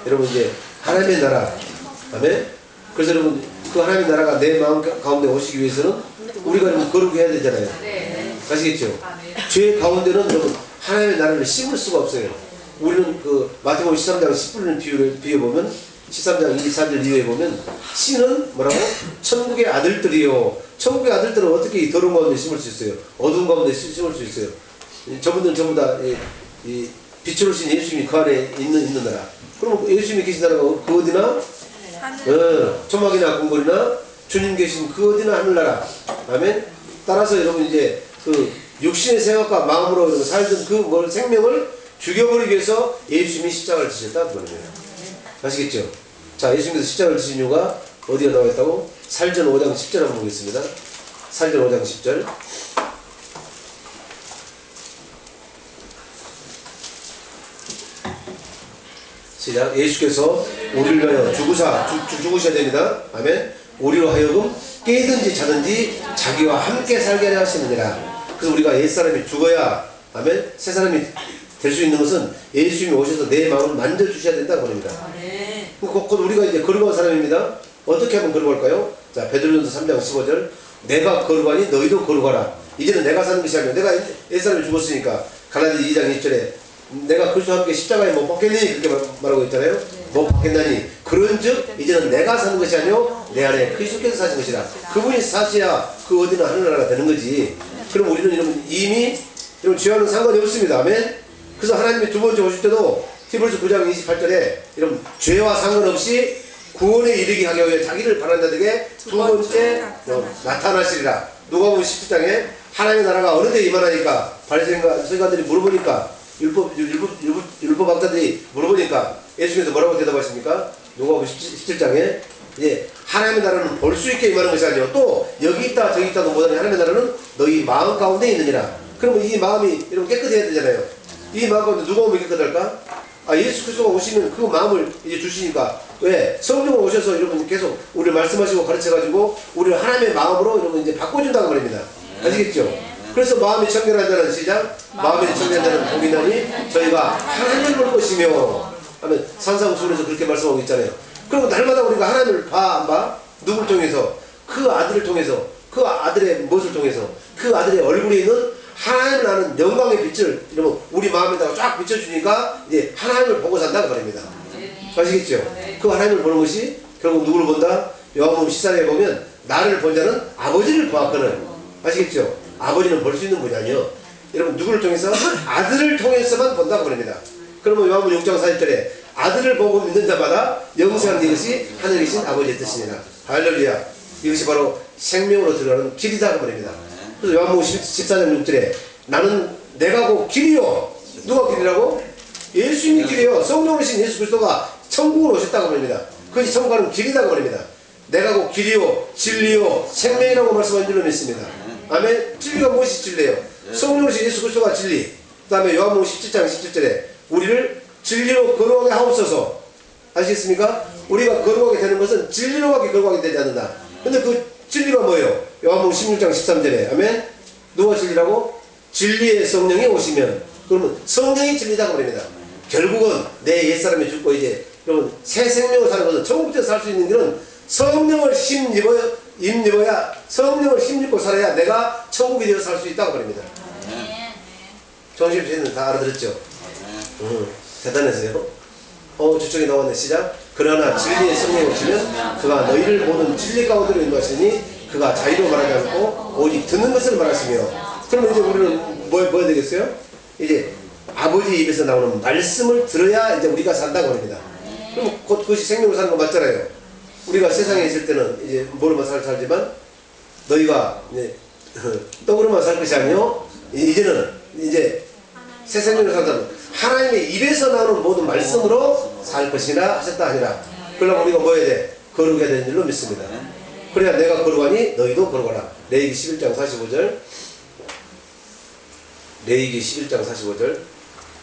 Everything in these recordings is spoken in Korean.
여러분 이제 하나님의 나라. 아멘. 그래서 여러분 그 하나님의 나라가 내 마음 가운데 오시기 위해서는 우리가 거룩해야 되잖아요. 아시겠죠? 죄 가운데는 여러분 하나님의 나라를 심을 수가 없어요. 우리는 그 마태복음 13장 10분을 비워보면 13장 24절 이후에 보면 씨는 뭐라고? 천국의 아들들이요. 천국의 아들들은 어떻게 이 더러운 가운데 심을 수 있어요? 어두운 가운데 심을 수 있어요? 저분들은 전부 다 이 빛으로 오신 예수님이 그 안에 있는 나라. 그럼 예수님이 계신 나라가 그 어디나? 초막이나 궁궐이나 주님 계신 그 어디나 하늘나라. 아멘. 따라서 여러분 이제 그 육신의 생각과 마음으로 살던 그 생명을 죽여버리기 위해서 예수님이 십자가를 지셨다 그러는 거예요. 아시겠죠? 자, 예수님께서 십자가를 지신 이유가 어디에 나와 있다고? 살전 5장 10절 한번 보겠습니다. 살전 5장 10절. 시작. 예수께서 우리를 위하여 죽으셔야 됩니다. 아멘. 우리로 하여금 깨든지 자든지 자기와 함께 살게 하려 하시느니라. 그래서 우리가 옛사람이 죽어야, 아멘, 새 사람이 될 수 있는 것은 예수님이 오셔서 내 마음을 만져주셔야 된다고 합니다. 곧 우리가 이제 거룩한 사람입니다. 어떻게 하면 거룩할까요? 자, 베드로전서 3장 15절. 내가 거룩하니 너희도 거룩하라. 이제는 내가 사는 것이 아니라 내가 옛사람이 죽었으니까 갈라디 2장 1절에 내가 그리스도와 함께 십자가에 못 박혔느니 그렇게 말하고 있잖아요. 못 박혔나니 그런즉 이제는 내가 사는 것이 아니요 내 안에 그리스도께서 사신 것이라. 그분이 사셔야 그 어디나 하늘나라가 되는 거지. 그럼 우리는 여러분 이미 여러분 죄와는 상관이 없습니다. 아멘. 그래서 하나님이 두 번째 오실 때도 히브리서 9장 28절에 여러분 죄와 상관없이 구원에 이르게 하기 위해 자기를 바라는 자들에게 두 번째 나타나시리라. 누가복음 17장에 하나님의 나라가 어느 데 임하나니까 바리새인과 서기관들이 물어보니까 율법학자들이 물어보니까 예수님께서 뭐라고 대답하십니까? 누가복음 17장에 이제 하나님의 나라는 볼 수 있게 임하는 것이 아니요 또 여기 있다 저기 있다도 못하니 하나님의 나라는 너희 마음 가운데 있느니라. 그러면 이 마음이 여러분 깨끗해야 되잖아요. 이 마음 가운데 누가 오면 깨끗할까? 아, 예수 그리스도가 오시면 그 마음을 이제 주시니까. 왜? 성령을 오셔서 여러분 계속 우리를 말씀하시고 가르쳐가지고 우리를 하나님의 마음으로 여러분 이제 바꿔준다고 말입니다. 아시겠죠? 그래서 마음이 청결한 자는 시작. 마음이 청결한 자는 복이 나니 저희가 하나님을 볼 것이며 하면 산상수훈에서 그렇게 말씀하고 있잖아요. 그리고 날마다 우리가 하나님을 봐, 안 봐? 누굴 통해서? 그 아들을 통해서, 그 아들의 무엇을 통해서, 그 아들의 얼굴에 있는 하나님을 아는 영광의 빛을 여러분 우리 마음에다가 쫙 비춰주니까 이제 하나님을 보고 산다고 말입니다. 아시겠죠? 그 하나님을 보는 것이 결국 누구를 본다? 요한복음 14장에 보면 나를 본 자는 아버지를 보았거늘. 아시겠죠? 아버지는 볼 수 있는 분이 아니요. 여러분 누구를 통해서? 아들을 통해서만 본다고 그럽니다. 그러면 요한복음 6장 40절에 아들을 보고 믿는 자마다 영생하는 이것이 하늘에 계신 아버지의 뜻이니라. 할렐루야. 이것이 바로 생명으로 들어가는 길이다 그 말입니다. 그래서 요한복음 14장 6절에 나는 내가 곧 길이요. 누가 길이라고? 예수님이 길이요. 성령이신 예수 그리스도가 천국으로 오셨다고 말입니다. 그것이 천국 가는 길이다고 말입니다. 내가 곧 길이요 진리요 생명이라고 말씀한 줄로 믿습니다. 아멘. 진리가 무엇이 진리예요? 성령이신 예수 그리스도가 진리. 그 다음에 요한복음 17장 17절에 우리를 진리로 거룩하게 하옵소서. 아시겠습니까? 우리가 거룩하게 되는 것은 진리로밖에 거룩하게 되지 않는다. 근데 그 진리가 뭐예요? 요한복음 16장 13절에 아멘. 누가 진리라고? 진리의 성령이 오시면 그러면 성령이 진리다고 말입니다. 결국은 내 옛사람이 죽고 이제 여러분 새 생명을 사는 것은 천국에서 살 수 있는 길은 성령을 힘입어야 성령을 힘입고 살아야 내가 천국에 되어 살 수 있다고 말입니다. 정신주의는 다 알아들었죠? 대단해서요. 저쪽에 나왔네. 시작. 그러나 진리의 성령이 오시면 그가 너희를 모든 진리 가운데로 인도하시니 그가 자유로 말하지 않고 오직 듣는 것을 말하시며. 그러면 이제 우리는 뭐 해야 되겠어요? 이제 아버지 입에서 나오는 말씀을 들어야 이제 우리가 산다고 합니다. 그럼 곧 그것이 생명으로 사는 거 맞잖아요. 우리가 세상에 있을 때는 이제 뭐로만 살지만 너희가 이제 떡으로만 살 것이 아니요 이제는 이제 새 생명으로 산다는 하나님의 입에서 나오는 모든 말씀으로 살 것이나 하셨다 하니라. 그러면 우리가 뭐 해야 돼? 거룩해야 되는 줄로 믿습니다. 그래야 내가 거룩하니 너희도 거룩하라. 레위기 11장 45절. 레위기 11장 45절.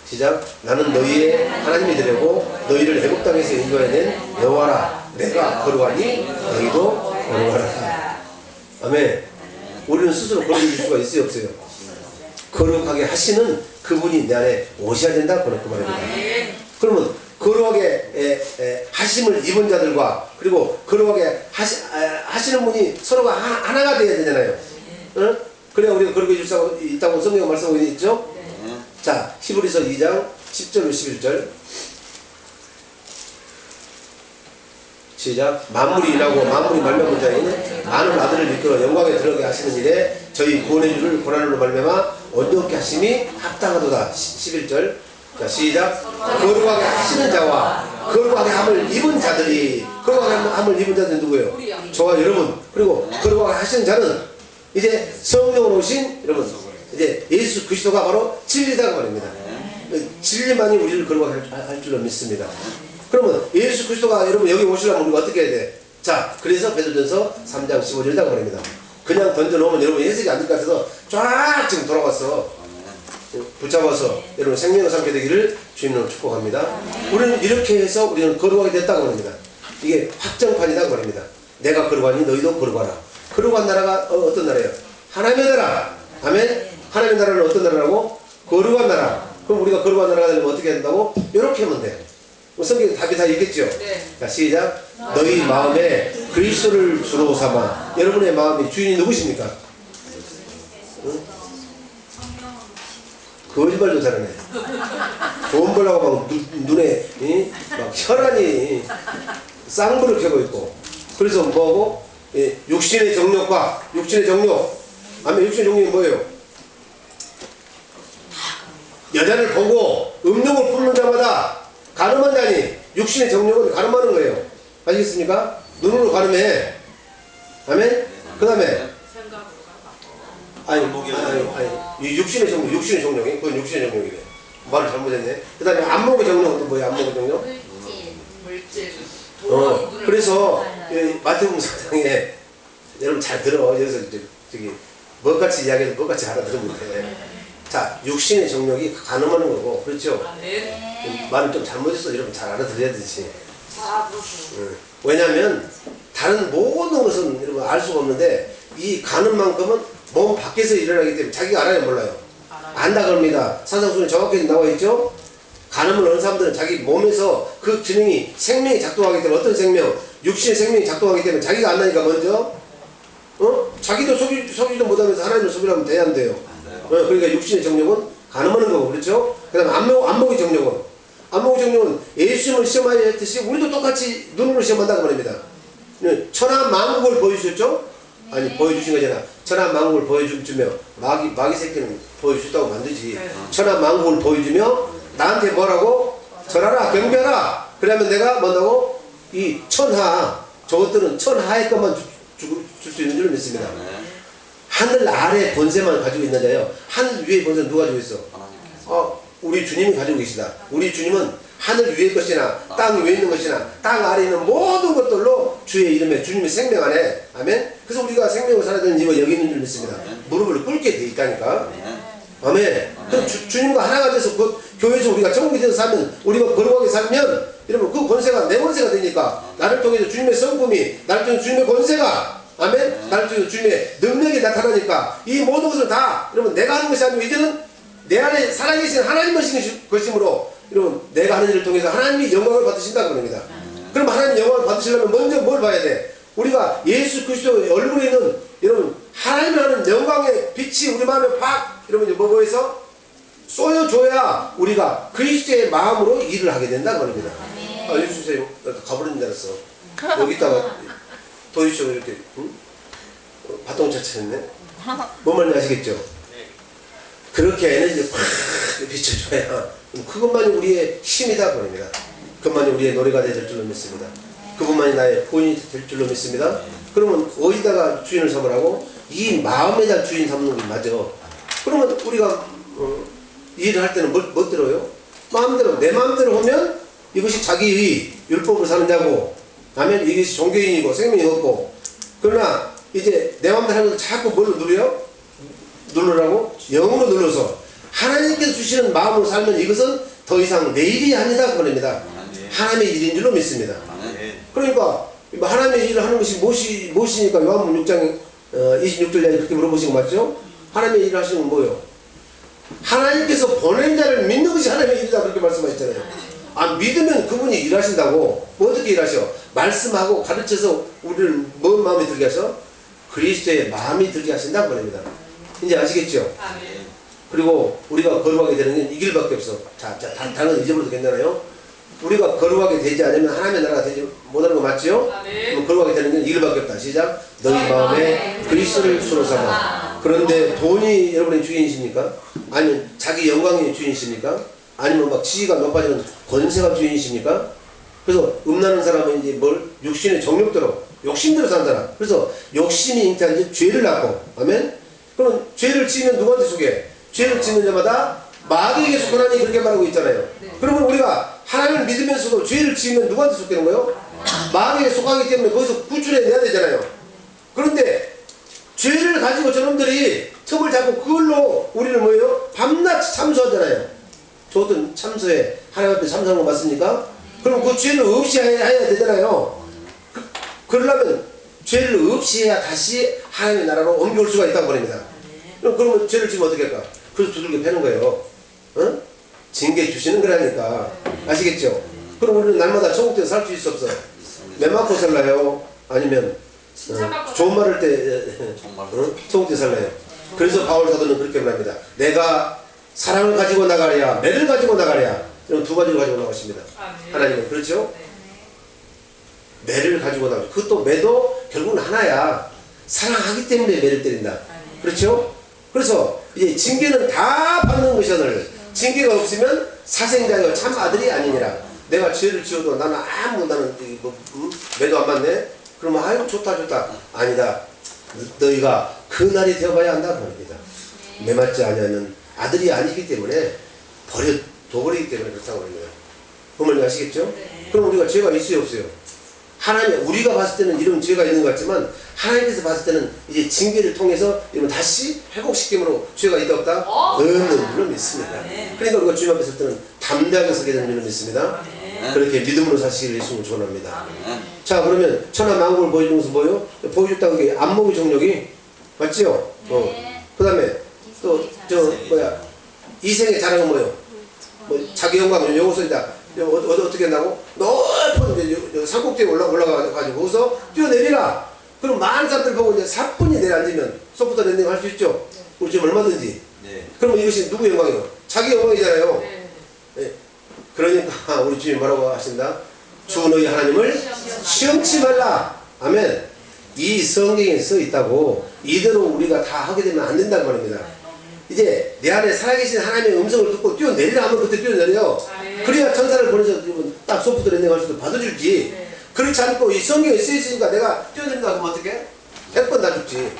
시작. 나는 너희의 하나님이 되려고 너희를 애굽 땅에서 인도해낸 여호와라. 내가 거룩하니 너희도 거룩하라. 아멘. 우리는 스스로 거룩해질 수가 있어요 없어요? 거룩하게 하시는 그분이 내 안에 오셔야 된다. 그런 그 말입니다. 그러면 거룩하게 하심을 입은 자들과 그리고 거룩하게 하시는 분이 서로가 하나가 되어야 되잖아요. 응? 그래야 우리가 거룩해질 수 있다고 성경 말씀하고 있죠. 자, 히브리서 2장 10절로 11절 시작. 만물이 일하고 만물이 말미암은 자인 많은 아들을 이끌어 영광에 들어가게 하시는 일에 저희 구원의 줄을 고난으로 말미암아 온전케 하심이 합당하도다. 11절 자 시작. 거룩하게 하시는 자와 거룩하게 함을 입은 자들이 거룩하게 함을 입은 자들은 누구예요? 저와 여러분. 그리고 거룩하게 하시는 자는 이제 성령으로 오신 여러분 이제 예수 그리스도가 바로 진리다고 말입니다. 진리만이 우리를 거룩하게 할 줄로 믿습니다. 그러면 예수 그리스도가 여러분 여기 오시려면 우리가 어떻게 해야 돼? 자, 그래서 베드로전서 3장 15절이라고 말입니다. 그냥 던져놓으면 여러분 해석이 안 될 것 같아서 쫙 지금 돌아갔어. 붙잡아서 여러분 생명을 삼게 되기를 주님으로 축복합니다. 우리는 이렇게 해서 우리는 거룩하게 됐다고 말입니다. 이게 확정판이라고 말입니다. 내가 거룩하니 너희도 거룩하라. 거룩한 나라가 어떤 나라예요? 하나님의 나라. 아멘. 하나님의 나라는 어떤 나라라고? 거룩한 나라. 그럼 우리가 거룩한 나라가 되려면 어떻게 된다고? 이렇게 하면 돼. 성경에 답이 다 있겠죠? 네. 자, 시작. 너희 마음에 그리스도를 주로 삼아. 여러분의 마음이 주인이 누구십니까? 응? 거짓말도 잘하네. 돈 벌라고 막 눈에 막 혈안이 쌍불을 켜고 있고. 그래서 뭐하고? 육신의 정욕과 육신의 정욕. 아멘. 육신의 정욕이 뭐예요? 여자를 보고 음욕을 품는 자마다 가늠한 자니 육신의 정욕은 가늠하는 거예요. 아시겠습니까? 눈으로 가늠해. 아멘? 그 다음에 아니 육신의 정욕, 육신의 정욕이 그건 육신의 정욕이래. 말을 잘못했네. 그 다음에 안목의 정욕은 뭐예요? 안목의 정욕? 물질. 그래서 마태복음 4장에 여러분 잘 들어. 여기서 저기 뭐같이 이야기해도 뭐같이 알아들으면 돼. 자, 육신의 정욕이 가늠하는 거고, 그렇죠? 말을 좀 잘못해서 여러분 잘 알아들어야 되지. 왜냐하면 다른 모든 것은 여러분 알 수가 없는데 이 가늠만큼은 몸 밖에서 일어나기 때문에 자기가 알아요, 몰라요? 안다 그럽니다. 산상수훈에 정확히 나와 있죠? 가늠을 하는 사람들은 자기 몸에서 그 기능이 생명이 작동하기 때문에 어떤 생명? 육신의 생명이 작동하기 때문에 자기가 안다니까 먼저 자기도 속이지도 못하면서 하나님을 속이려면 돼야 안 돼요. 그러니까 육신의 정욕은 가늠하는 거고, 그렇죠? 그 다음에 안목의 정욕은 예수님을 시험하여 했듯이 우리도 똑같이 눈으로 시험한다고 말입니다. 천하 만국을 보여주셨죠? 아니 보여주신 거잖아. 천하 만국을 보여주며 마귀 새끼는 보여주셨다고 만들지. 천하 만국을 보여주며 나한테 뭐라고? 절하라 경배하라. 그러면 내가 뭐라고? 이 천하 저것들은 천하의 것만 줄 수 있는 줄 믿습니다. 하늘 아래 본세만 가지고 있는 자예요. 하늘 위의 본세는 누가 가지고 있어? 우리 주님이 가지고 계시다. 우리 주님은 하늘 위의 것이나 땅 위에 있는 것이나 땅 아래에 있는 모든 것들로 주의 이름에 주님의 생명 안에 아멘. 그래서 우리가 생명을 살아야 되는 이유가 여기 있는 줄 믿습니다. 무릎을 꿇게 돼 있다니까. 아멘. 그럼 주님과 하나가 돼서 그 교회에서 우리가 천국에 대해서 살면 우리가 거룩하게 살면 여러분 그 권세가 내 권세가 되니까 나를 통해서 주님의 성품이 나를 통해서 주님의 권세가 아멘. 나를 통해서 주님의 능력이 나타나니까 이 모든 것을 다 여러분 내가 하는 것이 아니고 이제는 내 안에 살아계신 하나님 것이므로 여러분 내가 하는 일을 통해서 하나님이 영광을 받으신다고 합니다. 그럼 하나님 영광을 받으시려면 먼저 뭘 봐야 돼? 우리가 예수 그리스도의 얼굴에 있는 여러분 하나님이라는 영광의 빛이 우리 마음에 팍 여러분 뭐해서 쏘여줘야 우리가 그리스도의 마음으로 일을 하게 된다고 합니다. 예수 선생님 가버린 줄 알았어. 여기다가 도이쇼 이렇게 바통차 쳤네. 뭔 말인지 아시겠죠? 그렇게 에너지를 팍 비춰줘야 그것만이 우리의 힘이다 그럽니다. 그것만이 우리의 노래가 될 줄로 믿습니다. 그분만이 나의 본인이 될 줄로 믿습니다. 그러면 어디다가 주인을 삼으라고? 이 마음에다 주인 삼는 게 맞아. 그러면 우리가 일을 할 때는 뭐 들어요? 마음대로 내 마음대로 하면 이것이 자기의 율법을 사는 자고 아멘. 이것이 종교인이고 생명이 없고. 그러나 이제 내 마음대로 하면서 자꾸 뭘로 누려요? 누르라고? 영으로 눌러서 하나님께서 주시는 마음으로 살면 이것은 더 이상 내 일이 아니다 그럽니다. 하나님의 일인 줄로 믿습니다. 그러니까 하나님의 일을 하는 것이 무엇이니까 요한복음 6장 26절에 그렇게 물어보신 거 맞죠? 하나님의 일을 하시는 건 뭐예요? 하나님께서 보낸 자를 믿는 것이 하나님의 일이다 그렇게 말씀하셨잖아요. 믿으면 그분이 일하신다고. 뭐 어떻게 일하셔? 말씀하고 가르쳐서 우리를 뭔 마음에 들게 하셔? 그리스도의 마음이 들게 하신다고 말입니다. 이제 아시겠죠? 그리고 우리가 거룩하게 되는 건 이 길밖에 없어. 자, 다른 건 잊어버려도 괜찮아요? 우리가 거룩하게 되지 않으면 하나님의 나라가 되지 못하는 거 맞죠? 그럼 거룩하게 되는 건 이 길밖에 없다. 시작. 너희 마음에 그리스도를 수로 삼아. 그런데 돈이 여러분의 주인이십니까? 아니면 자기 영광의 주인이십니까? 아니면 막 지위가 높아지는 권세가 주인이십니까? 그래서 음란한 사람은 이제 육신의 정욕대로 욕심대로 산다라. 그래서 욕심이 잉태한 이제 죄를 낳고, 아멘? 그럼 죄를 지으면 누구한테 속해? 죄를 짓는 자마다 마귀에게 속하나니 그렇게 말하고 있잖아요. 그러면 우리가 하나님을 믿으면서도 죄를 지으면 누구한테 속되는 거예요? 마귀에게 속하기 때문에 거기서 구출해내야 되잖아요. 그런데 죄를 가지고 저놈들이 틈을 잡고 그걸로 우리를 뭐예요? 밤낮 참소하잖아요. 저도 참소해. 하나님 앞에 참소하는 거 맞습니까? 그럼 그 죄를 없이 해야 되잖아요. 그러려면 죄를 없이 해야 다시 하나님의 나라로 옮겨올 수가 있다고 말입니다. 그러면 죄를 지면 어떻게 할까? 그래서 두들겨 패는 거예요. 어? 징계 주시는 거라니까. 아시겠죠? 그럼 우리는 날마다 천국에서 살 수 있어 없어? 매 맞고 살라요? 아니면 좋은 말 할 때 천국에 살라요? 그래서 바울 사도는 그렇게 말합니다. 내가 사랑을 가지고 나가랴, 매를 가지고 나가랴. 이런 두 가지를 가지고 나가십니다. 하나님은. 그렇죠? 매를 가지고 나가죠. 그것도 매도 결국은 하나야. 사랑하기 때문에 매를 때린다. 그렇죠? 그래서 이제 징계는 다 받는 것이오늘 징계가 없으면 사생자여 참 아들이 아니니라. 내가 죄를 지어도 나는 매도 안 받네? 그러면 아이고 좋다. 아니다. 너희가 그 날이 되어봐야 한다고 합니다. 매 맞지 아니하면 아들이 아니기 때문에 버려둬버리기 때문에 그렇다고 합니다. 그 말이 아시겠죠? 그럼 우리가 죄가 있어요 없어요? 하나님, 우리가 봤을 때는 이런 죄가 있는 것 같지만 하나님께서 봤을 때는 이제 징계를 통해서 이런 다시 회복시킴으로 죄가 있다 없다? 없는 줄로 믿습니다. 그러니까 우리가 주님 앞에 설 때는 담대하게 서게 되는 줄로 믿습니다. 그렇게 믿음으로 사시기를 예수님을 축원합니다. 자, 그러면 천하 만국을 보여주는 것은 뭐예요? 보여줬다는 게 안목의 정력이 맞지요? 그 다음에 또 이생의 자랑은 뭐예요? 자기 영광, 요거 써있다. 어떻게 한다고? 높은 산꼭대기에 올라가가지고 거기서 뛰어내리라. 그럼 많은 사람들 보고 이제 사뿐히 내려앉으면 소프트 랜딩 할 수 있죠? 우리 지금 얼마든지. 그러면 이것이 누구 영광이에요? 자기 영광이잖아요. 그러니까 우리 주님 뭐라고 하신다? 주 너희 하나님을 시험치 말라. 아멘. 이 성경에 써 있다고 이대로 우리가 다 하게 되면 안 된다는 말입니다. 이제 내 안에 살아계신 하나님의 음성을 듣고 뛰어내리라 하면 그때 뛰어내려요. 그래야 천사를 보내서 딱 소프트 랜딩 할 수도 받아줄지. 그렇지 않고 이 성경에 쓰여있으니까 내가 뛰어내린다 하면 어떡해? 100번 다 죽지.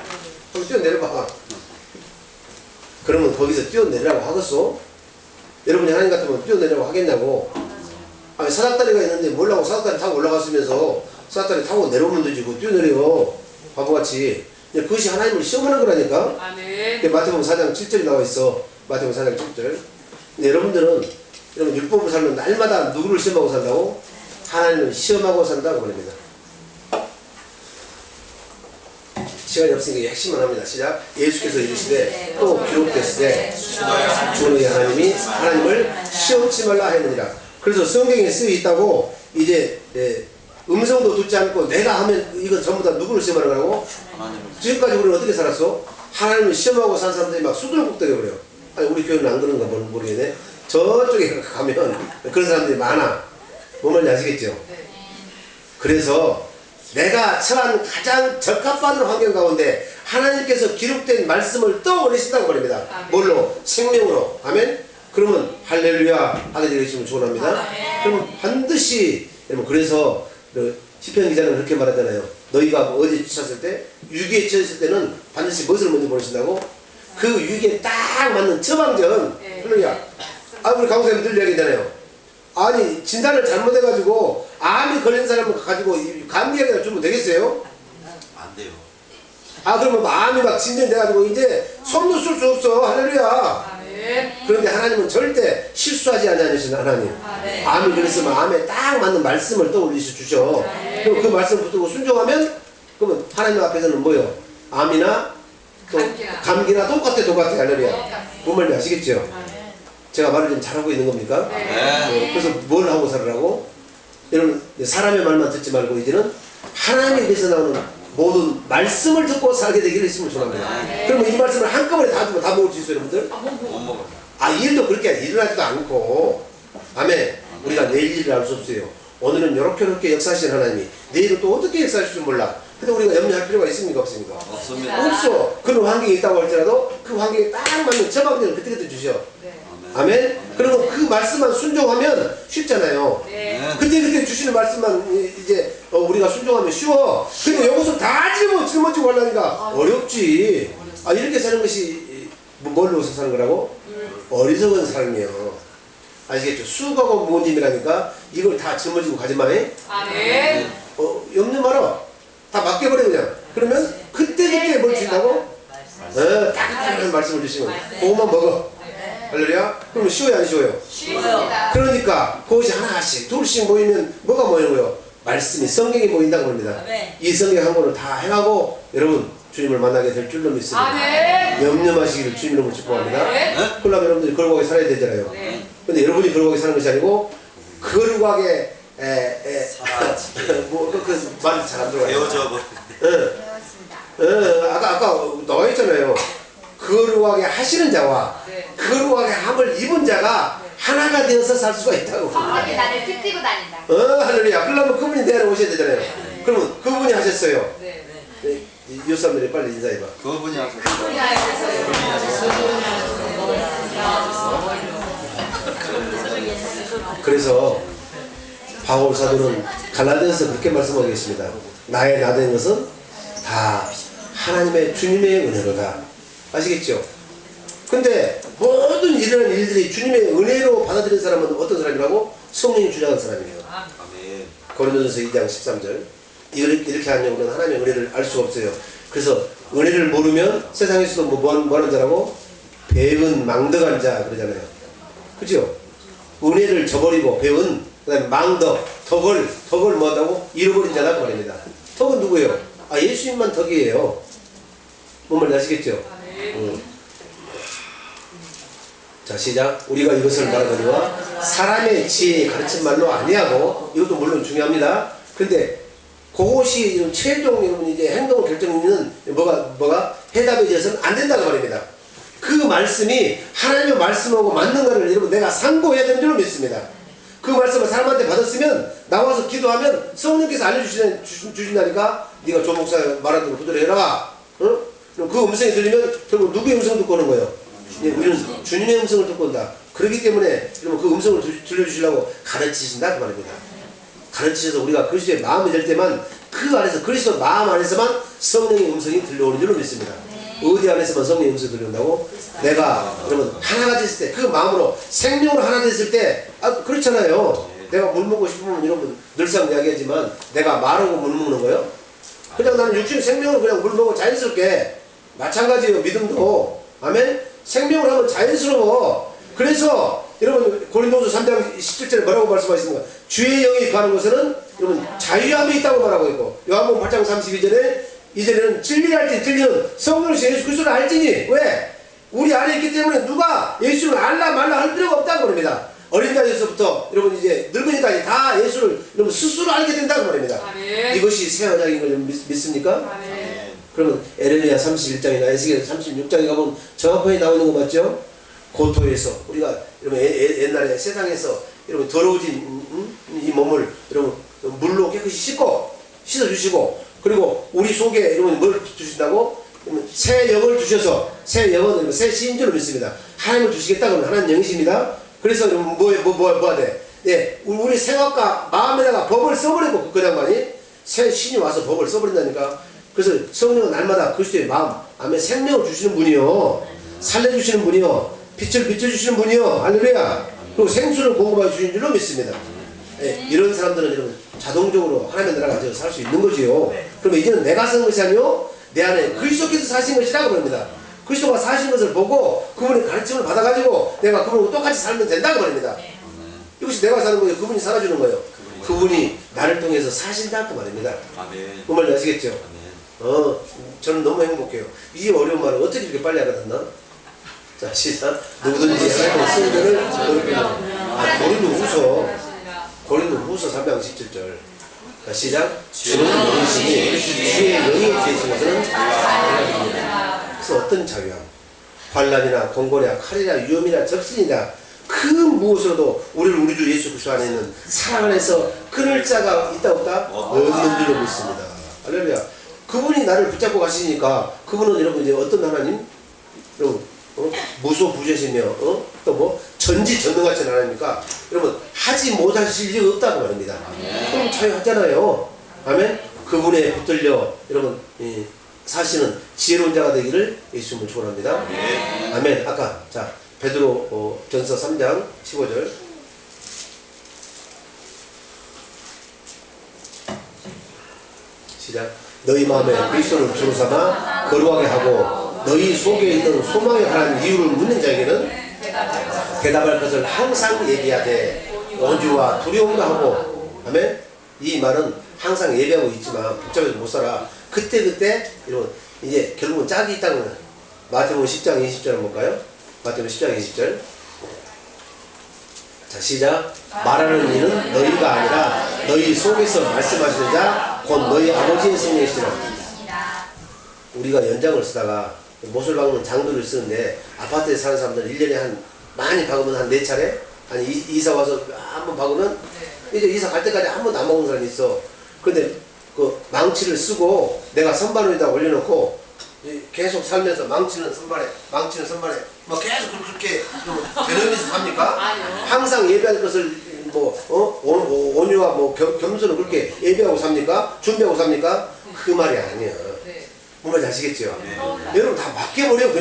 그럼 뛰어내려봐. 그러면 거기서 뛰어내리라고 하겠어? 여러분이 하나님 같으면 뛰어내리라고 하겠냐고. 아니, 사닥다리가 있는데 몰라고 사닥다리 타고 올라갔으면서 사닥다리 타고 내려오면 되지. 뭐 뛰어내려. 바보같이. 그것이 하나님을 시험하는 거라니까. 마태복음 4장 7절이 나와 있어. 마태복음 4장 7절. 근데 여러분 율법으로 살면 날마다 누구를 시험하고 산다고? 하나님을 시험하고 산다고 말입니다. 시간이 없으니까 핵심만 합니다. 시작. 예수께서 이르시되 또 기록됐으되 주 너희 하나님이 하나님을 시험치 말라 했느니라. 그래서 성경에 쓰여 있다고 이제 음성도 듣지 않고 내가 하면 이건 전부 다 누구를 시험하는 거라고? 지금까지 우리는 어떻게 살았어? 하나님을 시험하고 산 사람들이 막 수두룩되게 그래요. 아니, 우리 교회는 안 그런가 모르겠네. 저쪽에 가면 그런 사람들이 많아. 뭔 말인지 아시겠죠? 그래서 내가 처한 가장 적합한 환경 가운데 하나님께서 기록된 말씀을 떠올리신다고 말입니다. 뭘로? 생명으로. 아멘? 그러면 할렐루야 하게 되시면 축원합니다. 그러면 반드시 여러분, 그래서 시편 기자는 그렇게 말하잖아요. 너희가 어디에 지쳤을 때, 위기에 처했을 때는 반드시 무엇을 먼저 보내신다고? 그 위기에 딱 맞는 처방전. 할렐루야. 우리 강사님 늘 이야기잖아요. 아니, 진단을 잘못해가지고 암이 걸린 사람을 가지고 감기 얘기를 주면 되겠어요? 안 돼요. 그러면 암이 막 진전돼가지고 이제 손도 쓸 수 없어. 할렐루야. 그런데 하나님은 절대 실수하지 않으신 하나님. 암이 그랬으면 암에 딱 맞는 말씀을 떠올리셔 주셔. 그럼 그 말씀 붙들고 순종하면 그러면 하나님 앞에서는 뭐요? 암이나 또 감기나 똑같아. 할렐루야. 그 말이 아시겠죠? 제가 말을 좀 잘하고 있는 겁니까? 네. 그래서 뭘 하고 살으라고? 여러분 사람의 말만 듣지 말고 이제는 하나님에 대해서 나오는 모든 말씀을 듣고 살게 되기를 있으면 좋아합니다. 그러면 이 말씀을 한꺼번에 다 주면 다 먹을 수 있어요, 여러분들? 못 먹어. 일도 그렇게 일어나지도 않고. 아멘. 우리가 내일 일을 알 수 없어요. 오늘은 이렇게 역사하시는 하나님이 내일은 또 어떻게 역사하실지 몰라. 근데 우리가 염려할 필요가 있습니까, 없습니까? 없습니다. 없어. 그런 환경이 있다고 할지라도 그 환경에 딱 맞는 처방전을 그때그때 주셔. 아멘. 그러면 그 말씀만 순종하면 쉽잖아요. 그때 주시는 말씀만 이제 우리가 순종하면 쉬워. 근데 이것을 다 짊어지고 하려니까 어렵지. 이렇게 사는 것이 뭘로 사는 거라고? 어리석은 삶이에요. 아시겠죠? 수고하고 무님이라니까 이걸 다 짊어지고 가지 마잉. 아멘. 염려 마라. 다 맡겨버려 그냥. 그러면 그때 뭘 주신다고? 따뜻한 말씀을 주시면 그것만 먹어. 할렐루야? 그러면 쉬워요, 안 쉬워요? 쉬웁니다. 그러니까 그것이 하나씩 둘씩 모이면 뭐가 모이는 거예요? 말씀이 성경이 모인다고 합니다. 이 성경 한 권을 다 해가고 여러분 주님을 만나게 될 줄로 믿습니다. 아멘. 염려마시기를 주님 이름으로 축복합니다. 그러면 여러분들이 거룩하게 살아야 되잖아요. 근데 여러분이 거룩하게 사는 것이 아니고 거룩하게 그 말이 잘 안 들어가요. 배워져 버려. 아까 나와 있잖아요. 거룩하게 하시는 자와 거룩하게 함을 입은 자가 하나가 되어서 살 수가 있다고. 성령이 나를 틱틱고 다닌다. 할렐루야. 그러면 그분이 내 안에 오셔야 되잖아요. 그러면 그분이 하셨어요. 이 사람들이 빨리 인사해봐. 그분이 하셨어요. 그분이 하셨어요. 그래서 바울 사도는 갈라디아서 그렇게 말씀하고 계십니다. 나의 나된 것은 다 하나님의 주님의 은혜로다. 아시겠죠? 근데 모든 일어난 일들이 주님의 은혜로 받아들인 사람은 어떤 사람이라고? 성령이 주장한 사람이에요. 아멘. 고린도전서 2장 13절. 이렇게 하려고는 하나님의 은혜를 알 수가 없어요. 그래서 은혜를 모르면 세상에서도 뭐 하는 자라고? 배은 망덕한 자 그러잖아요. 그죠? 은혜를 저버리고 배은, 그 다음에 망덕, 덕을 뭐 한다고? 잃어버린 자다 그 말입니다. 덕은 누구예요? 예수님만 덕이에요. 뭔 말인지 아시겠죠? 자, 시작. 우리가 이것을 말하거니와 사람의 지혜에 가르친 말로 아니하고, 이것도 물론 중요합니다. 그런데 그것이 최종 여러분 이제 행동을 결정짓는 뭐가 해답에 대해서는 안 된다고 말입니다. 그 말씀이 하나님의 말씀하고 맞는가를 여러분 내가 상고해야 되는 줄로 믿습니다. 그 말씀을 사람한테 받았으면 나와서 기도하면 성령께서 알려주신다니까. 네가 조 목사 말하는 대로 그대로 해라. 그럼 그 음성이 들리면 결국 누구의 음성 듣고 오는 거예요? 우리는 주님의 음성을 듣고 온다. 그렇기 때문에 여러분 그 음성을 들려주시려고 가르치신다 그 말입니다. 가르치셔서 우리가 그리스도의 마음이 될 때만 그 안에서 그리스도 마음 안에서만 성령의 음성이 들려오는 줄로 믿습니다. 어디 안에서만 성령의 음성이 들려온다고? 내가 여러분 하나가 됐을 때 그 마음으로 생명으로 하나 됐을 때 그렇잖아요. 내가 물 먹고 싶으면 여러분 늘상 이야기하지만 내가 말하고 물 먹는 거예요? 그냥 나는 육신 생명으로 그냥 물 먹고 자연스럽게 마찬가지예요. 믿음도 아멘. 생명을 하면 자연스러워. 그래서 여러분 고린도서 3장 17절에 뭐라고 말씀하십니까? 주의 영이 가는 곳에는 여러분 자유함이 있다고 말하고 있고 요한복음 8장 32절에 이제는 진리를 알지 진리는 성령이신 예수 그리스도를 알지니 왜? 우리 안에 있기 때문에 누가 예수를 알라 말라 할 필요가 없다고 말입니다. 어린 자에서부터 여러분 이제 늙은이까지 다 예수를 여러분 스스로 알게 된다고 말입니다. 아멘. 이것이 새 언약인 걸 믿습니까? 아멘. 그러면 에레미야 31장이나 에스겔 36장에 가면 정확하게 나오는 거 맞죠? 고토에서 우리가 여러분 옛날에 세상에서 여러분 더러워진 이 몸을 여러분 물로 깨끗이 씻어주시고 그리고 우리 속에 여러분 뭘 주신다고? 새 영을 주셔서 새 영은 새 신주를 믿습니다. 하나님을 주시겠다 그러면 하나님 영이십니다. 그래서 여러분 뭐가 돼? 예, 우리 생각과 마음에다가 법을 써버리고 그 양반이 새 신이 와서 법을 써버린다니까. 그래서 성령은 날마다 그리스도의 마음, 아멘 생명을 주시는 분이요, 살려주시는 분이요, 빛을 비춰주시는 분이요, 할렐루야. 그리고 생수를 공급해 주시는 줄로 믿습니다. 예, 이런 사람들은 여러분 자동적으로 하나님의 나라가 살 수 있는 거지요. 그러면 이제는 내가 사는 것이 아니요 내 안에 그리스도께서 사신 것이라고 그럽니다. 그리스도가 사신 것을 보고 그분의 가르침을 받아가지고 내가 그분과 똑같이 살면 된다고 말입니다. 이것이 내가 사는 거예요. 그분이 살아주는 거예요. 그분이 나를 통해서 사신다 그 말입니다. 그 말이 아시겠죠? 저는 너무 행복해요. 이 어려운 말을 어떻게 이렇게 빨리 알아듣나? 자, 시작. 누구든지 하나님의 성전을 거룩히 고린도 후서 3장 17절. 자, 시작. 주는 영이시니 주의 영이 계신 것은 자유함입니다. 그래서 어떤 자유함? 환난이나 권고나 칼이나 위험이나 적신이나 그 무엇으로도 우리를 우리 주 예수 그리스도 안에 있는 사랑 안에서 끊을 자가 있다 없다? 없는 줄로 믿습니다. 할렐루야. 그분이 나를 붙잡고 가시니까 그분은 여러분 이제 어떤 하나님? 여러분 무소부재시며 또 뭐 전지전능하신 하나님입니까? 여러분 하지 못하실 일이 없다고 말입니다. 그럼 자유하잖아요. 아멘. 그분에 붙들려 여러분 사실은 지혜로운 자가 되기를 예수님을 축원합니다. 아멘. 아까 자 베드로 전서 3장 15절 시작. 너희 마음에 그리스도를 주로 삼아 거룩하게 하고 너희 속에 있는 소망에 관한 이유를 묻는 자에게는 대답할 것을 항상 예비하되 온유와 두려움도 하고 아멘. 이 말은 항상 예비하고 있지만 복잡해서 못 살아. 그때 이런 이제 결국은 짝이 있다는 거예요. 마태복음 10장 20절을 볼까요? 마태복음 10장 20절. 자 시작. 말하는 이는 너희가 아니라 너희 속에서 말씀하시는 자 곧 너희 아버지의 성령이시라. 우리가 연장을 쓰다가 못을 박는 장도를 쓰는데 아파트에 사는 사람들은 1년에 한 많이 박으면 한 4차례? 아니 이사 와서 한 번 박으면 이제 이사 갈 때까지 한 번도 안 먹은 사람이 있어. 근데 그 망치를 쓰고 내가 선반 위에다 올려놓고 계속 살면서 망치는 선반에 뭐 계속 그렇게 되는면서 삽니까? 항상 예배할 것을 온유와 겸손을 그렇게 예배하고 삽니까? 준비하고 삽니까? 그 말이 아니야. 뭔 말인지 아시겠죠? 여러분 다 맡겨버려.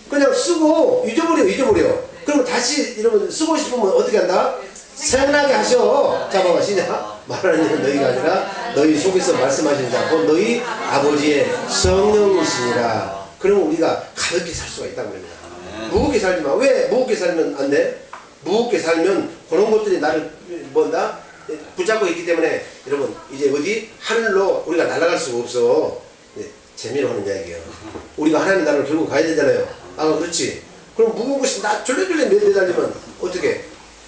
그냥 쓰고 잊어버려. 그러면 다시 여러분 쓰고 싶으면 어떻게 한다? 생각나게 하셔. 자 봐봐 시작. 말하는 일은 너희가 아니라 너희 속에서 말씀하시는 자 곧 너희 아버지의 성령이시니라. 그러면 우리가 가볍게 살 수가 있다는 겁니다. 무겁게 살지 마. 왜 무겁게 살면 안 돼? 무겁게 살면 그런 것들이 나를 뭔다? 붙잡고 있기 때문에 여러분 이제 어디 하늘로 우리가 날아갈 수가 없어. 재미로 하는 이야기예요. 우리가 하나님 나라를 결국 가야 되잖아요. 아 그렇지. 그럼 무거운 것이 나 졸래졸래 매달리면 어떻게?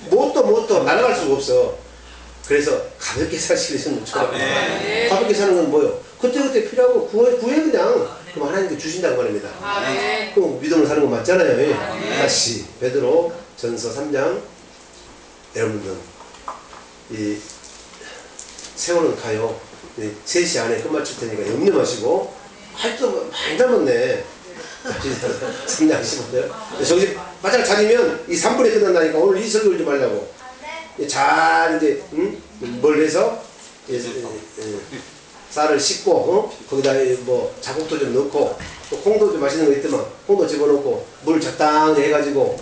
뭣도 날아갈 수가 없어. 그래서 가볍게 사시는 것처럼 가볍게 사는 건 뭐요? 그때 필요하고 구해 그냥. 그럼 하나님께 주신다는 말입니다. 그럼 믿음을 사는 건 맞잖아요. 다시 베드로 전서 3장. 여러분들 이 세월은 가요. 3시 안에 끝마칠 테니까 염려 마시고 할도 많이 남았네. 3장 15절. 정신 바짝 차리면 이 3분에 끝난다니까. 오늘 이 설교를 좀 하려고. 잘 이제 뭘 해서 쌀을 씻고 거기다 뭐 자국도 좀 넣고 또 콩도 좀 맛있는 거 있더만 콩도 집어넣고 물 적당히 해가지고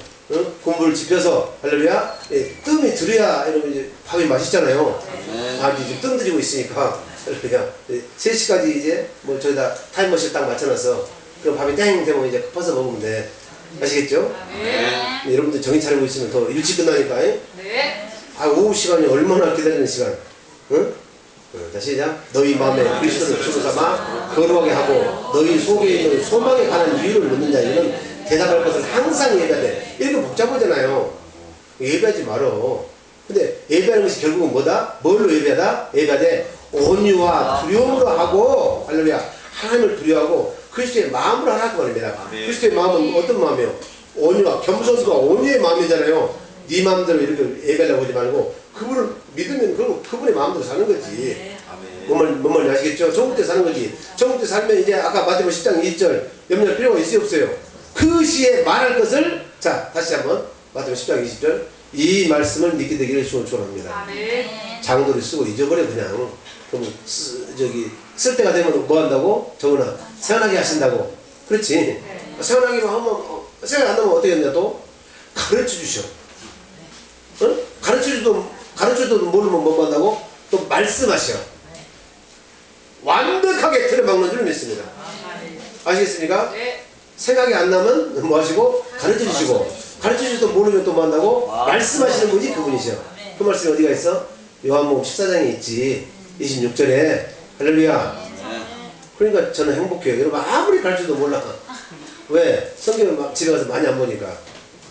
국물을 집혀서 할렐루야 뜸이 들어야 이러면 이제 밥이 맛있잖아요. 아 이제 뜸 들이고 있으니까 할렐루야 3시까지 이제 뭐 저기다 타임머신 딱 맞춰놨어. 그럼 밥이 땡 되면 이제 퍼서 먹으면 돼. 아시겠죠? 여러분들 정신 차리고 있으면 더 일찍 끝나니까. 아 오후 시간이 얼마나 기다리는 시간. 응? 다시 시작. 너희 마음에 그리스도를 주로 삼아 거룩하게 하고 너희 속에 있는 소망에 관한 이유를 묻는 자에게는 대답할 것을 항상 예배하되. 이렇게 복잡하잖아요. 예배하지 말어. 근데 예배하는 것이 결국은 뭐다? 뭘로 예배하다? 예배하되 온유와 두려움으로 하고 할렐루야 하나님을 두려워하고 그리스도의 마음으로 하라고 말입니다. 그리스도의 마음은 어떤 마음이에요? 온유와 겸손과 온유의 마음이잖아요. 네 마음대로 이렇게 예배하려고 하지 말고 그분을 믿으면 그분의 마음대로 사는 거지. 뭔 말인지 아시겠죠? 정국 때 사는 거지. 정국 때 살면 이제 아까 마태복음 10장 20절 염려할 필요가 있어요 없어요? 그 시에 말할 것을 자 다시 한번 마태복음 10장 20절 이 말씀을 믿게 되기를 축원합니다. 장도를 쓰고 잊어버려 그냥. 그럼 쓸 때가 되면 뭐 한다고? 정은아 생각나게 하신다고. 그렇지. 생각나기만 하면 생각 안 나면 어떻게 했냐 또? 가르쳐 주셔. 가르쳐줘도 모르면 뭐 한다고? 또 말씀하셔. 완벽하게 틀에 막는 줄 믿습니다. 아시겠습니까? 생각이 안 나면 뭐 하시고? 가르쳐 주시고. 가르쳐 주셔도 모르면 또 뭐 한다고? 말씀하시는 분이 그분이셔. 그 말씀이 어디가 있어? 요한복음 14장에 있지. 26절에 할렐루야. 그러니까 저는 행복해요. 여러분 아무리 가르쳐도 몰라. 왜? 성경을 막 집에 가서 많이 안 보니까.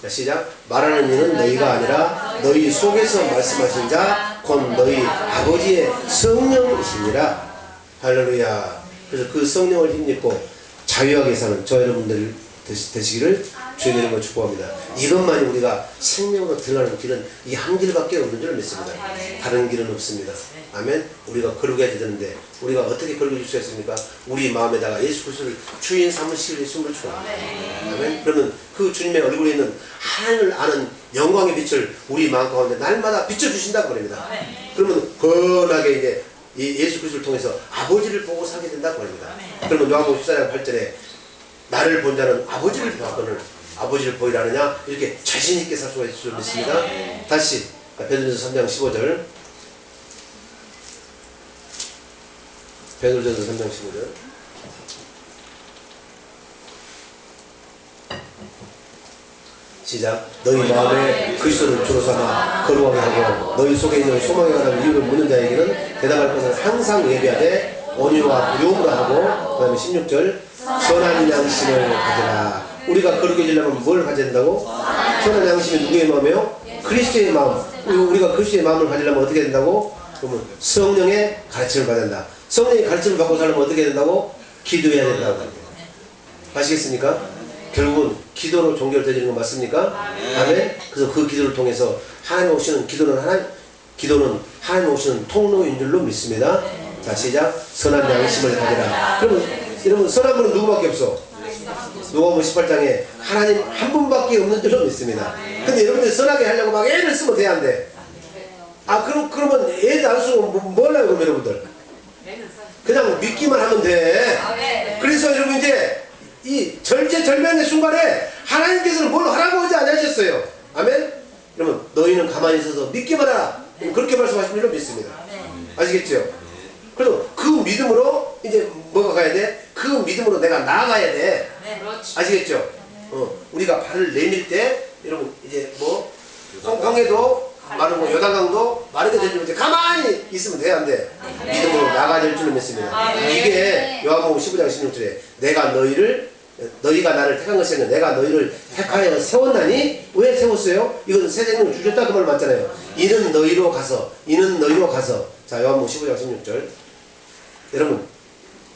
자, 시작. 말하는 이는 너희가 아니라 너희 속에서 말씀하신 자 곧 너희 아버지의 성령이시니라. 할렐루야. 그래서 그 성령을 힘입고 자유하게 사는 저 여러분들 되시기를 주의 이름으로 축복합니다. 이것만이 우리가 생명으로 들어가는 길은 이 한 길밖에 없는 줄 믿습니다. 다른 길은 없습니다. 아멘. 우리가 거룩해야 되는데 우리가 어떻게 거룩해질 수 있습니까? 우리 마음에다가 예수 그리스도를 주인 삼으시기를 예수를 축원합니다. 아멘. 그러면 그 주님의 얼굴에 있는 하나님을 아는 영광의 빛을 우리 마음 가운데 날마다 비춰주신다고 그럽니다. 그러면 거나게 이제 이 예수 그리스도를 통해서 아버지를 보고 살게 된다고 합니다. 그러면 요한복음 14장 8절에 나를 본 자는 아버지를 보았거늘 아버지를 보이라느냐 이렇게 자신 있게 살 수가 있을 줄 믿습니다. 다시 베드로전서 3장 15절 베드로전서 3장 15절 시작. 너희 마음에 그리스도를 주로 삼아 거룩하게 하고 너희 속에 있는 소망에 관한 이유를 묻는 자에게는 대답할 것은 항상 예비하되 온유와 부요함으로 하고 그 다음에 16절 선한 양심을 가지라. 우리가 거룩해지려면 뭘 가져야 된다고? 선한 양심이 누구의 마음이요? 그리스도의 마음. 우리가 그리스도의 마음을 가지려면 어떻게 된다고? 그러면 성령의 가르침을 받아야 된다. 성령의 가르침을 받고 살려면 어떻게 된다고? 기도해야 된다고 합니다. 아시겠습니까? 결국은 기도로 종결되어지는 거 맞습니까? 아멘. 그래서 그 기도를 통해서 하나님 오시는 기도는 하나님 오시는 통로인 줄로 믿습니다. 자, 시작. 선한 양심을 가지라. 그러면 여러분 선한 분은 누구밖에 없어? 누가복음 18장에 하나님 한 분밖에 없는 줄로 믿습니다. 근데 여러분들 선하게 하려고 막 애를 쓰면 돼야 안 돼? 아 그러면 애도 안 쓰고 뭐 하려고 그럼 여러분들? 그냥 믿기만 하면 돼. 그래서 여러분 이제 이 절제절명의 순간에 하나님께서는 뭘 하라고 하지 않으셨어요. 아멘? 그러면 너희는 가만히 있어서 믿기만 하라. 그렇게 말씀하신 줄로 믿습니다. 아시겠죠? 그래서 그 믿음으로 이제 뭐가 가야 돼? 그 믿음으로 내가 나아가야 돼. 아시겠죠? 우리가 발을 내밀 때 여러분 이제 뭐 홍강에도 마르고 요단강도 마르게 되면 이제 가만히 있으면 돼 안 돼? 믿음으로 나가야 될 줄로 믿습니다. 이게 요한복음 15장 16절에 너희가 나를 택한 것이 아니라 내가 너희를 택하여 세웠나니 왜 세웠어요? 이건 새 생명을 주셨다 그 말 맞잖아요. 이는 너희로 가서 자 요한복음 15장 16절 여러분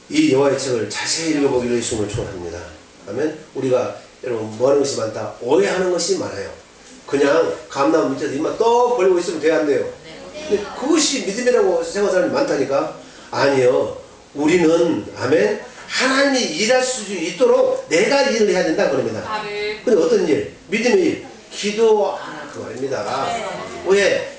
이 여호와의 책을 자세히 읽어보기로 예수님을 축원합니다. 아멘. 우리가 여러분 뭐하는 것이 많다. 오해하는 것이 많아요. 그냥 감나무 밑에서 입만 떡 벌리고 있으면 돼야 안 돼요. 근데 그것이 믿음이라고 생각하는 사람이 많다니까. 아니요. 우리는 아멘. 하나님이 일할 수 있도록 내가 일을 해야 된다 그럽니다. 근데 어떤 일? 믿음의 일. 기도하라 그 말입니다. 왜?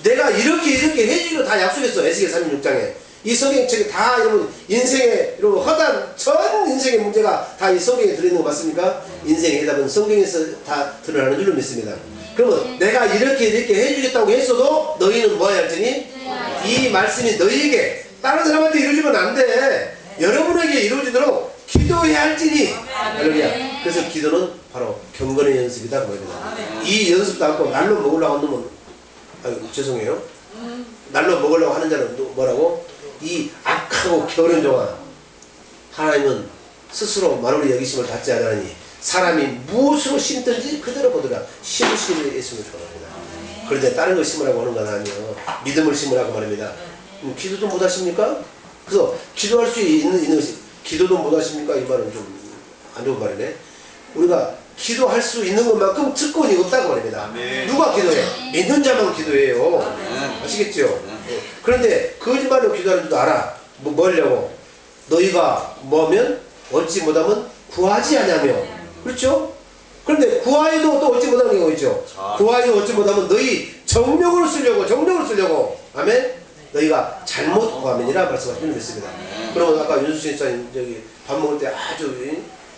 내가 이렇게 해주기로 다 약속했어. 에스겔 36장에. 이 성경책에 다 여러분 인생의 여러분 허단 전 인생의 문제가 다 이 성경에 들어있는 거 맞습니까? 인생의 해답은 성경에서 다 드러나는 줄로 믿습니다. 그러면 내가 이렇게 해주겠다고 했어도 너희는 뭐 해야 할지니? 이 말씀이 너희에게 다른 사람한테 이루어지면 안 돼. 여러분에게 이루어지도록 기도해야 할지니. 할렐루야. 그래서 기도는 바로 경건의 연습이다 그럽니다. 이 연습도 않고 날로 먹으려고 하는 놈은 죄송해요. 날로 먹으려고 하는 자는 뭐라고? 이 악하고 게으른 종아 하나님은 스스로 만물의 여기심을 받지 않으니 사람이 무엇으로 심든지 그대로 거두라. 심으시기를 예수님을 축원합니다. 그런데 다른 걸 심으라고 하는 건 아니에요. 믿음을 심으라고 말합니다. 기도도 못하십니까? 그래서 기도할 수 있는 것이 기도도 못하십니까? 이 말은 좀 안 좋은 말이네. 우리가 기도할 수 있는 것만큼 특권이 없다고 말입니다. 아멘. 누가 기도해? 믿는 자만 기도해요. 아시겠죠? 그런데 거짓말로 기도하는 줄도 알아. 뭐 하려고? 너희가 뭐하면 얻지 못하면 구하지 않으며. 그렇죠? 그런데 구하여도 또 얻지 못하는 경우가 있죠. 구하여도 얻지 못하면 너희 정력으로 쓰려고. 아멘? 너희가 잘못 구하면이라 말씀하시는 믿습니다. 그러면 아까 윤수 신사님 저기 밥 먹을 때 아주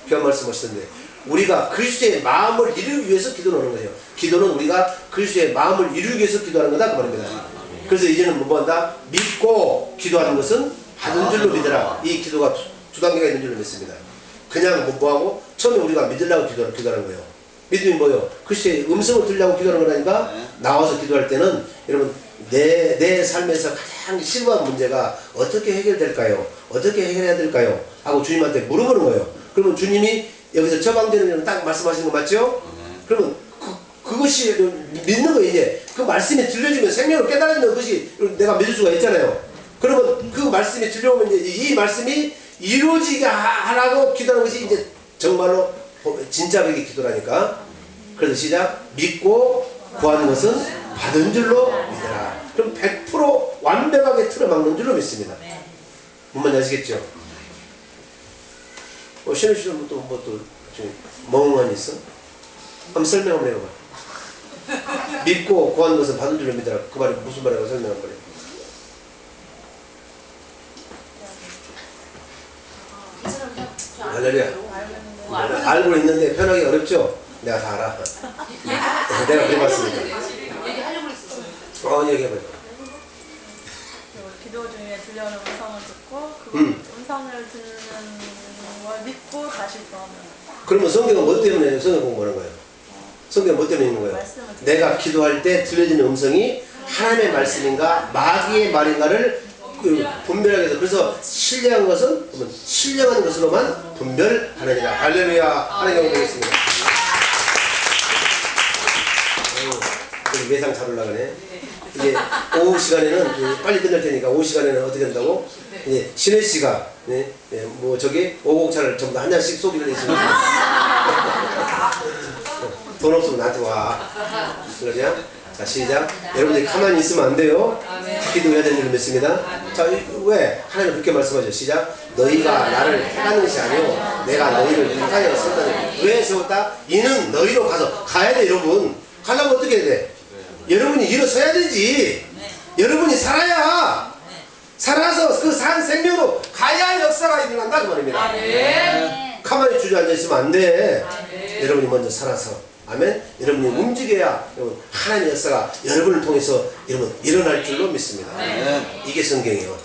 귀한 말씀하시던데 우리가 그리스도의 마음을 이루기 위해서 기도를 하는 거예요. 기도는 우리가 그리스도의 마음을 이루기 위해서 기도하는 거다 그 말입니다. 그래서 이제는 뭐 한다? 믿고 기도하는 것은 받은 줄로 믿으라. 이 기도가 두 단계가 있는 줄로 믿습니다. 그냥 뭐하고 처음에 우리가 믿으려고 기도하는 거예요. 믿음이 뭐예요? 그리스도의 음성을 들으려고 기도하는 거라니까. 나와서 기도할 때는 여러분 내 삶에서 가장 심한 문제가 어떻게 해결될까요? 어떻게 해결해야 될까요? 하고 주님한테 물어보는 거예요. 그러면 주님이 여기서 저방되는 딱 말씀하시는 거 맞죠? 그러면 그것이 믿는 거예요. 이제 그 말씀이 들려주면 생명을 깨달아지는 것이 내가 믿을 수가 있잖아요. 그러면 그 말씀이 들려오면 이제 이 말씀이 이루어지게 하라고 기도하는 것이 이제 정말로 진짜 그게 기도라니까. 그래서 시작. 믿고 구하는 것은 받은 줄로 믿어라. 그럼 100% 완벽하게 틀어막는 줄로 믿습니다. 뭔 말인지 아시겠죠? 신우 씨는 또 멍한 있어? 한번 설명 한번 해봐. 믿고 구하는 것은 받은 줄로 믿어라. 그 말이 무슨 말이라고 설명 한번 해. 할렐루야. 알고 있는데 편하기 어렵죠? 내가 다 알아. 내가 그래봤습니다. 얘기하려고 했었어. 얘기해봐요. 기도 중에 들려오는 음성을 듣고 그 음성을 듣는 걸 믿고 다시 구하면. 그러면 성경은 뭐 때문에 성경 공부하는 거예요? 성경은 뭐 때문에 있는 거예요? 내가 기도할 때 들려지는 음성이 하나님의 말씀인가 마귀의 말인가를 분별하게 해서, 그래서 신령한 것은 신령한 것으로만 분별하느니라. 할렐루야. 하나님 되겠습니다. 매상 잘 올라가네. 이제 오후 시간에는 빨리 끝날 테니까 오후 시간에는 어떻게 한다고? 이제 신혜 씨가 뭐 저기 오곡차를 전부 다 한 잔씩 쏘기로 했습니다. 돈 없으면 나한테 와. 그러냐? 자, 시작. 여러분들이 가만히 있으면 안 돼요. 기도해야 되는 줄 믿습니다. 자, 왜? 하나님 그렇게 말씀하죠. 시작. 너희가 나를 택하는 것이 아니오 내가 너희를 택하여 세웠다. 왜 세웠다? 이는 너희로 가야 돼. 여러분 가려면 어떻게 해야 돼? 여러분이 일어서야 되지. 여러분이 살아야, 살아서 그 산 생명으로 가야 역사가 일어난다 그 말입니다. 가만히 주저앉아 있으면 안 돼. 여러분이 먼저 살아서, 아멘. 여러분이 움직여야 여러분 하나님의 역사가 여러분을 통해서 여러분 일어날 줄로 믿습니다. 이게 성경이에요.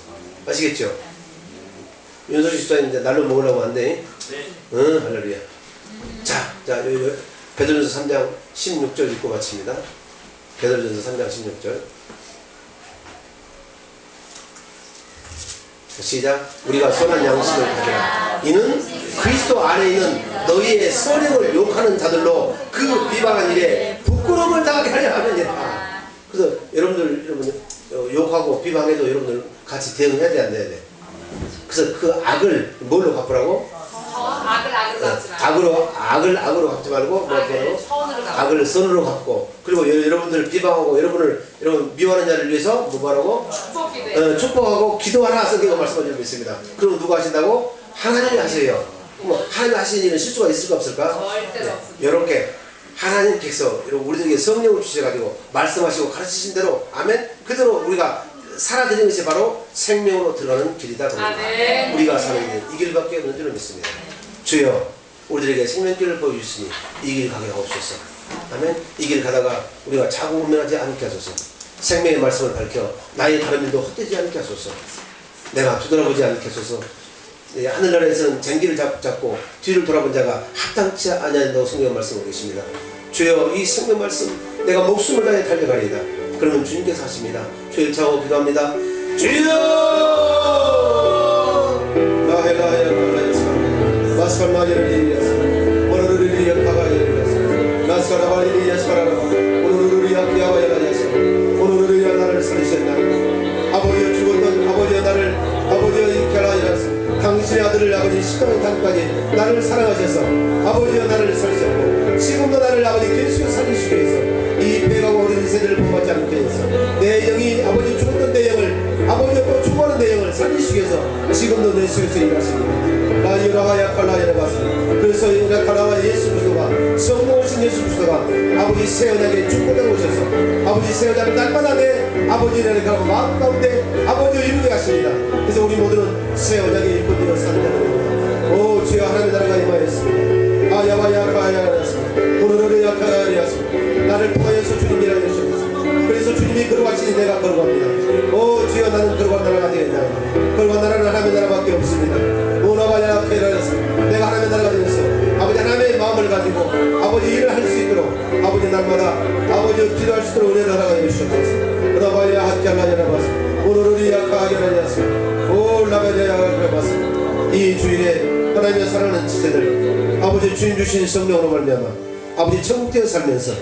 아시겠죠? 윤석희 집사님 이제 날로 먹으려고 한대. 응, 할렐루야. 자, 베드로전서 3장 16절 읽고 마칩니다. 베드로전서 3장 16절. 시작. 우리가 선한 양심을 가져라. 이는 그리스도 안에 있는 너희의 선행을 욕하는 자들로 그 비방한 일에 부끄러움을 당하게 하려 함이니라. 그래서 여러분 욕하고 비방해도 여러분들 같이 대응해야 돼, 안 돼야 돼? 그래서 그 악을 뭘로 갚으라고? 악을 갚지 말고 악을 선으로 갚고, 그리고 여러분들 비방하고 여러분 미워하는 자를 위해서 뭐 하라고? 축복하고 기도하라. 성경가 말씀하시고 있습니다. 그럼 누가 하신다고? 하나님이 하세요. 뭐 하나님이 하시는 일은 실수가 있을까 없을까? 이렇게 하나님 께서 우리들에게 성령을 주셔가지고 말씀하시고 가르치신 대로, 아멘, 그대로 우리가 살아드리는 것이 바로 생명으로 들어가는 길이다. 우리가 사는 길, 이 길밖에 없는 줄을 믿습니다. 주여, 우리들에게 생명길을 보여주시니 이 길 가게 하옵소서. 아멘. 이 길 가다가 우리가 자고 운명하지 않게 하소서. 생명의 말씀을 밝혀 나의 다른 일도 헛되지 않게 하소서. 내가 뒤돌아보지 않게 하소서. 하늘나라에서는 쟁기를 잡고 뒤를 돌아본 자가 합당치 아니한다고 성경 말씀하고 계십니다. 주여, 이 생명 말씀 내가 목숨을 다해 달려가리이다. 그러면 주님께서 하십니다. 주여, 차고 기도합니다. 주여! 나를 살리셨나이다. 아버지여, 죽었던 아버지여, 나를 아버지여 인격하여 하셨습니다. 당신의 아들을 아버지 십자가에 달기까지 나를 사랑하셔서 아버지여 나를 살리셨고, 지금도 나를 아버지 계속 살리시기 위해서 이 배가고 어린 세대를 본받지 않게 해서 내 영이 아버지 죽었던 내 영을 아버지여 또 죽어가는 내 영을 살리시기 위해서 지금도 내 속에서 일하십니다. 라이라하야 칼라야라바스. 그래서 라카라와 예수 그리스도가 성모오신 예수 그리스도가 아버지 세연하게 축복해 오셔서 아버지 세연하는 날마다 내 아버지를 가고 마음 가운데 아버지를 이루게 하십니다. 그래서 우리 모두는 세연하게 일꾼되어 사는 자들입니다. 오 주여, 하나님의 나라가 임하였습니다. 아야와야카야라였습니다. 오르르야카야라였습니다. 나를 통하여서 주님이라 하셨습니다. 그래서 주님이 걸어가시니 내가 걸어갑니다. 오 주여, 나는 걸어간 나라가 되겠나이다. 걸어간 나라는 하나님의 나라밖에 없습니다. 오나바야카야라였습니다. 내가 하나님의 나라가 되어서 아버지 하나님의 마음을 가지고 아버지 일을 할 수 있도록 아버지 날마다 아버지 기도할 수 있도록 은혜를 허락하여 주시옵소서. 오나바야 하키알라야라바스. 오르르야카야라였습니다. 오 라바야야라바스. 이 주일에 하나님의 사랑하는 지체들 아버지 주님 주신 성령으로 말미암아 아버지 천국되어 살면서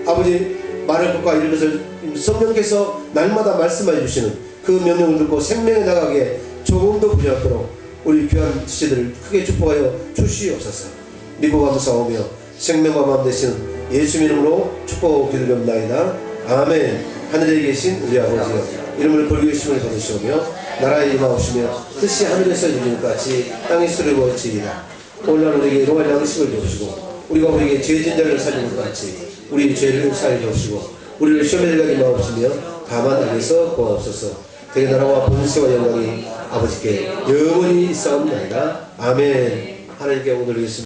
아버지 말할 것과 이런 것을 성령께서 날마다 말씀해 주시는 그 명령을 듣고 생명에 나가게 조금 더 부여하도록 우리 귀한 지체들을 크게 축복하여 주시옵소서. 믿고 감사하며 생명과 마음 되시는 예수 이름으로 축복 기도드립니다. 아멘. 하늘에 계신 우리 아버지여, 이름을 벌기 심을 받으시오며 나라에 임하오시며 뜻이 하늘에서 이루는 것 같이 땅에서 이루어지이다. 오늘 우리에게 일용할 양식을 주시고 우리가 우리에게 죄진 자를 살리는 것 같이 우리 죄를 사하여 주시고 우리를 시험에 들게 마옵시며 다만 악에서 구하옵소서. 되게 나라와 권세와 영광이 아버지께 영원히 있사옵나이다. 아멘. 하나님께 오늘 있습니다.